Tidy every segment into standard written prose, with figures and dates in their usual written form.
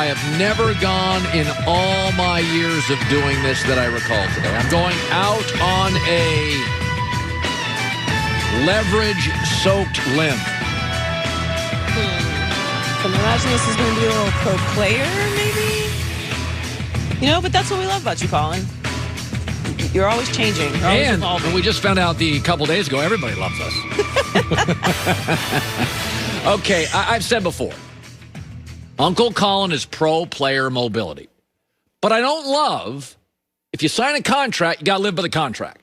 I have never gone in all my years of doing this that I recall today. I'm going out on a leverage-soaked limb. Can you imagine this is going to be a little pro player, maybe? But that's what we love about you, Colin. You're always changing. You're always evolving. And we just found out a couple days ago, everybody loves us. Okay, I've said before, Uncle Colin is pro-player mobility. But I don't love, if you sign a contract, you got to live by the contract.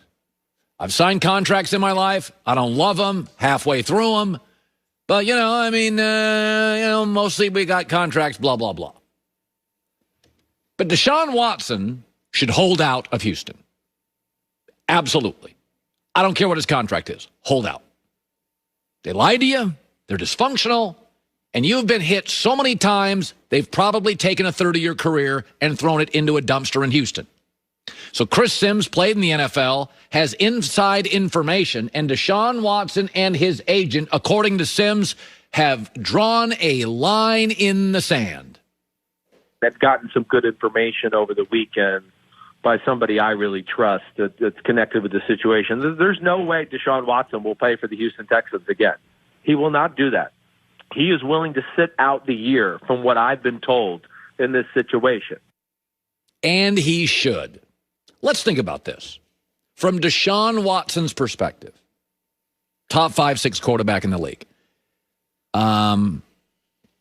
I've signed contracts in my life. I don't love them, halfway through them. But, mostly we got contracts, blah, blah, blah. But Deshaun Watson should hold out of Houston. Absolutely. I don't care what his contract is. Hold out. They lied to you. They're dysfunctional. And you've been hit so many times, they've probably taken a 30-year career and thrown it into a dumpster in Houston. So Chris Sims played in the NFL, has inside information, and Deshaun Watson and his agent, according to Sims, have drawn a line in the sand. I've gotten some good information over the weekend by somebody I really trust that's connected with the situation. There's no way Deshaun Watson will play for the Houston Texans again. He will not do that. He is willing to sit out the year, from what I've been told, in this situation. And he should. Let's think about this. From Deshaun Watson's perspective, top 5-6 quarterback in the league.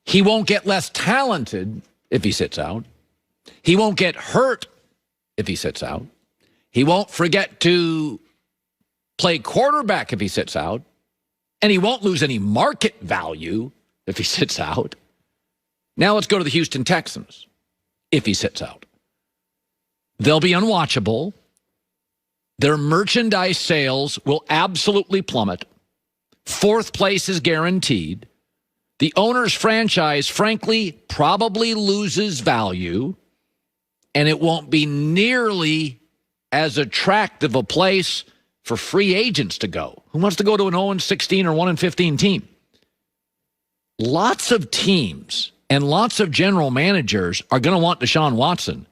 He won't get less talented if he sits out. He won't get hurt if he sits out. He won't forget to play quarterback if he sits out. And he won't lose any market value if he sits out. Now let's go to the Houston Texans if he sits out. They'll be unwatchable. Their merchandise sales will absolutely plummet. Fourth place is guaranteed. The owner's franchise, frankly, probably loses value, and it won't be nearly as attractive a place for free agents to go. Who wants to go to an 0-16 or 1-15 team? Lots of teams and lots of general managers are going to want Deshaun Watson.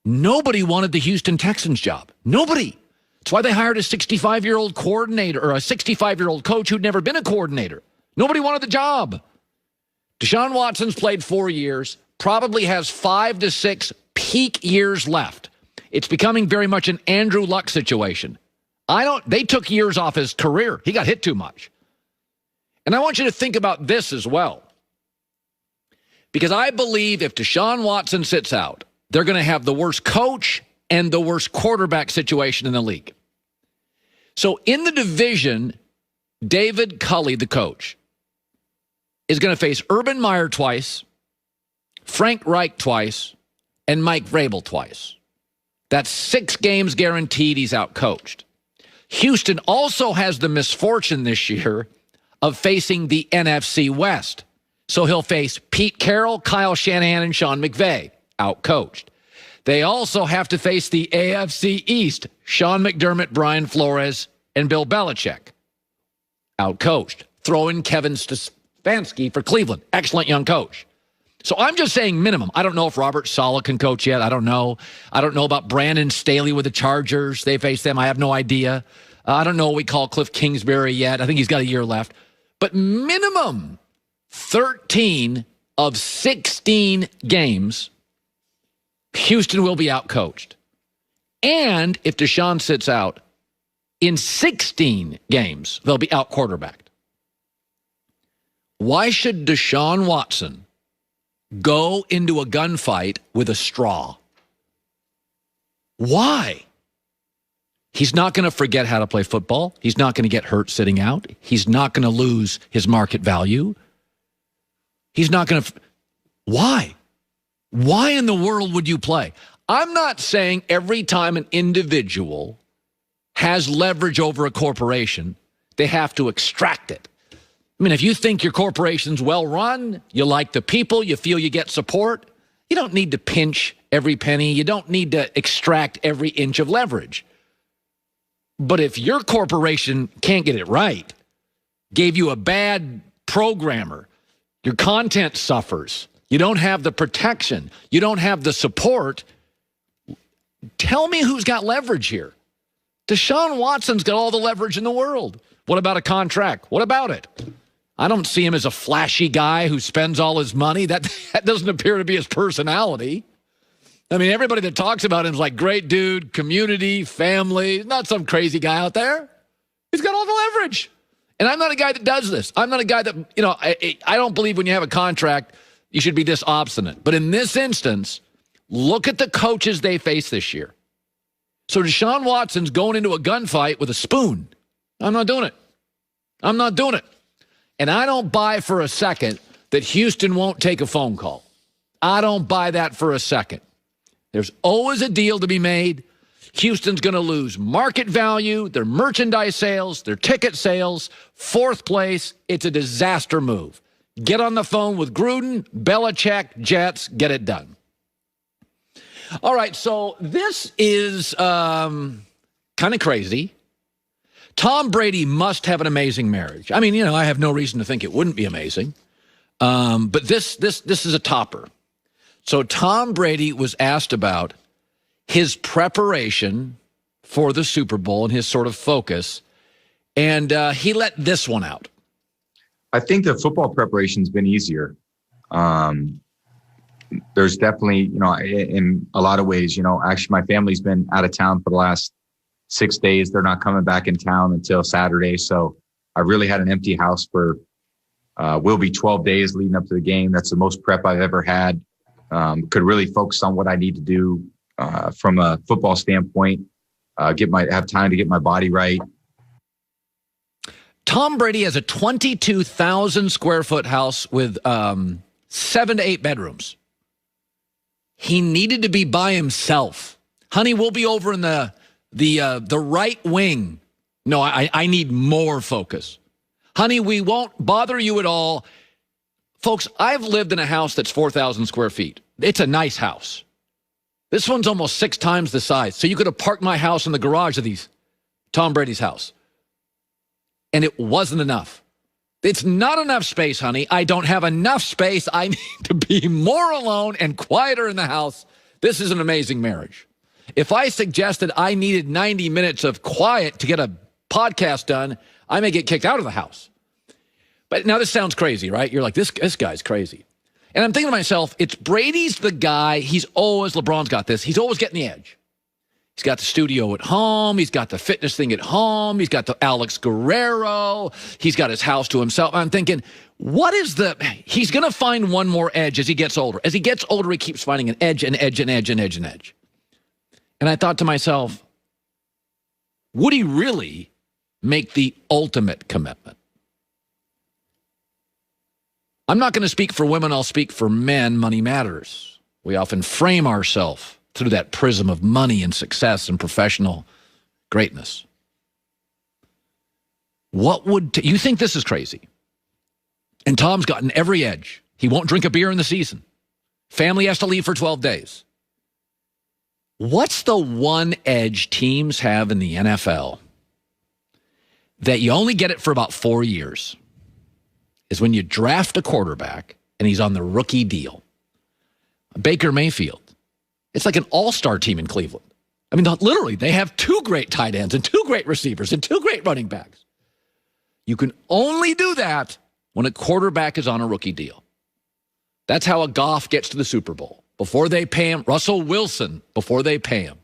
Nobody wanted the Houston Texans job. Nobody. That's why they hired a 65-year-old coordinator or a 65-year-old coach who'd never been a coordinator. Nobody wanted the job. Deshaun Watson's played 4 years, probably has 5 to 6 peak years left. It's becoming very much an Andrew Luck situation. They took years off his career. He got hit too much. And I want you to think about this as well. Because I believe if Deshaun Watson sits out, they're going to have the worst coach and the worst quarterback situation in the league. So in the division, David Culley, the coach, is going to face Urban Meyer twice, Frank Reich twice, and Mike Vrabel twice. That's 6 games guaranteed he's outcoached. Houston also has the misfortune this year of facing the NFC West. So he'll face Pete Carroll, Kyle Shanahan, and Sean McVay, outcoached. They also have to face the AFC East, Sean McDermott, Brian Flores, and Bill Belichick, outcoached. Throw in Kevin Stefanski for Cleveland, excellent young coach. So I'm just saying minimum. I don't know if Robert Saleh can coach yet. I don't know. I don't know about Brandon Staley with the Chargers. They face them. I have no idea. I don't know what we call Cliff Kingsbury yet. I think he's got a year left. But minimum 13 of 16 games, Houston will be outcoached. And if Deshaun sits out, in 16 games, they'll be out-quarterbacked. Why should Deshaun Watson go into a gunfight with a straw? Why? He's not going to forget how to play football. He's not going to get hurt sitting out. He's not going to lose his market value. He's not going to... Why? Why in the world would you play? I'm not saying every time an individual has leverage over a corporation, they have to extract it. I mean, if you think your corporation's well run, you like the people, you feel you get support, you don't need to pinch every penny. You don't need to extract every inch of leverage. But if your corporation can't get it right, gave you a bad programmer, your content suffers, You don't have the protection. You don't have the support. Tell me who's got leverage here. Deshaun Watson's got all the leverage in the world. What about a contract? What about it? I don't see him as a flashy guy who spends all his money. That doesn't appear to be his personality. I mean, everybody that talks about him is like, great dude, community, family, not some crazy guy out there. He's got all the leverage. And I'm not a guy that does this. I'm not a guy that, I don't believe when you have a contract, you should be this obstinate. But in this instance, look at the coaches they face this year. So Deshaun Watson's going into a gunfight with a spoon. I'm not doing it. I'm not doing it. And I don't buy for a second that Houston won't take a phone call. I don't buy that for a second. There's always a deal to be made. Houston's going to lose market value, their merchandise sales, their ticket sales, fourth place. It's a disaster move. Get on the phone with Gruden, Belichick, Jets, get it done. All right, so this is kind of crazy. Tom Brady must have an amazing marriage. I mean, I have no reason to think it wouldn't be amazing. But this is a topper. So Tom Brady was asked about his preparation for the Super Bowl and his sort of focus, and he let this one out. I think the football preparation's been easier. There's definitely, in a lot of ways, actually my family's been out of town for the last 6 days. They're not coming back in town until Saturday. So I really had an empty house for, will be 12 days leading up to the game. That's the most prep I've ever had. Could really focus on what I need to do from a football standpoint, have time to get my body right. Tom Brady has a 22,000 square foot house with 7 to 8 bedrooms. He needed to be by himself. Honey, we'll be over in the right wing. No, I need more focus. Honey, we won't bother you at all. Folks, I've lived in a house that's 4,000 square feet. It's a nice house. This one's almost 6 times the size. So you could have parked my house in the garage of Tom Brady's house. And it wasn't enough. It's not enough space, honey. I don't have enough space. I need to be more alone and quieter in the house. This is an amazing marriage. If I suggested I needed 90 minutes of quiet to get a podcast done, I may get kicked out of the house. But now this sounds crazy, right? You're like, this guy's crazy. And I'm thinking to myself, it's Brady's the guy. LeBron's got this. He's always getting the edge. He's got the studio at home. He's got the fitness thing at home. He's got the Alex Guerrero. He's got his house to himself. I'm thinking, he's going to find one more edge as he gets older. As he gets older, he keeps finding an edge, an edge, an edge, an edge, an edge. And I thought to myself, would he really make the ultimate commitment? I'm not going to speak for women. I'll speak for men. Money matters. We often frame ourselves through that prism of money and success and professional greatness. You think this is crazy? And Tom's gotten every edge. He won't drink a beer in the season. Family has to leave for 12 days. What's the one edge teams have in the NFL that you only get it for about 4 years? Is when you draft a quarterback and he's on the rookie deal. Baker Mayfield. It's like an all-star team in Cleveland. I mean, literally, they have 2 great tight ends and 2 great receivers and 2 great running backs. You can only do that when a quarterback is on a rookie deal. That's how a Goff gets to the Super Bowl. Before they pay him, Russell Wilson, before they pay him.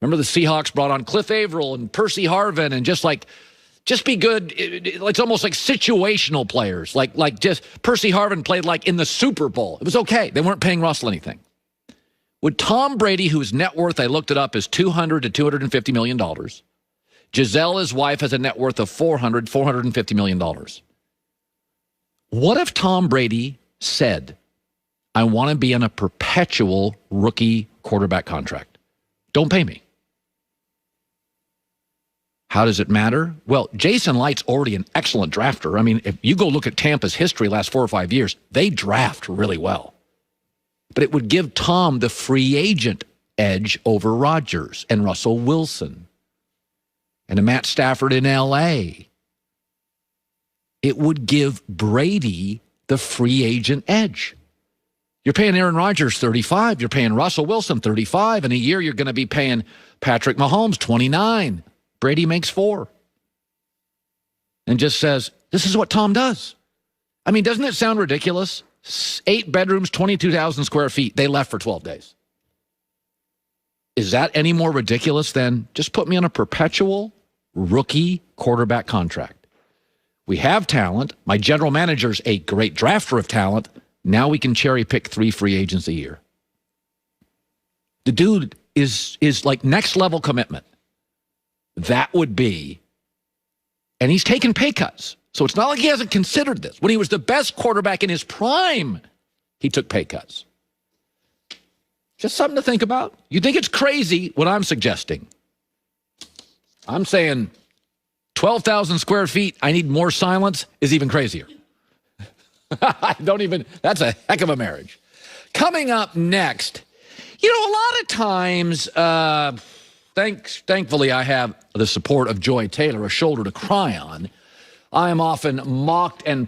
Remember the Seahawks brought on Cliff Averill and Percy Harvin and just be good. It's almost like situational players. Like just Percy Harvin played like in the Super Bowl. It was okay. They weren't paying Russell anything. Would Tom Brady, whose net worth, I looked it up, is $200 to $250 million. Giselle, his wife, has a net worth of $450 million. What if Tom Brady said, I want to be on a perpetual rookie quarterback contract? Don't pay me. How does it matter? Well, Jason Light's already an excellent drafter. I mean, if you go look at Tampa's history last 4 or 5 years, they draft really well. But it would give Tom the free agent edge over Rodgers and Russell Wilson and a Matt Stafford in L.A. It would give Brady the free agent edge. You're paying Aaron Rodgers 35. You're paying Russell Wilson 35. In a year, you're going to be paying Patrick Mahomes 29. Brady makes 4. And just says, this is what Tom does. I mean, doesn't it sound ridiculous? 8 bedrooms, 22,000 square feet. They left for 12 days. Is that any more ridiculous than just put me on a perpetual rookie quarterback contract? We have talent. My general manager's a great drafter of talent. Now we can cherry pick 3 free agents a year. The dude is like next level commitment. That would be, and he's taken pay cuts. So it's not like he hasn't considered this. When he was the best quarterback in his prime, he took pay cuts. Just something to think about. You think it's crazy what I'm suggesting? I'm saying 12,000 square feet, I need more silence, is even crazier. That's a heck of a marriage. Coming up next, a lot of times, thankfully I have the support of Joy Taylor, a shoulder to cry on. I am often mocked and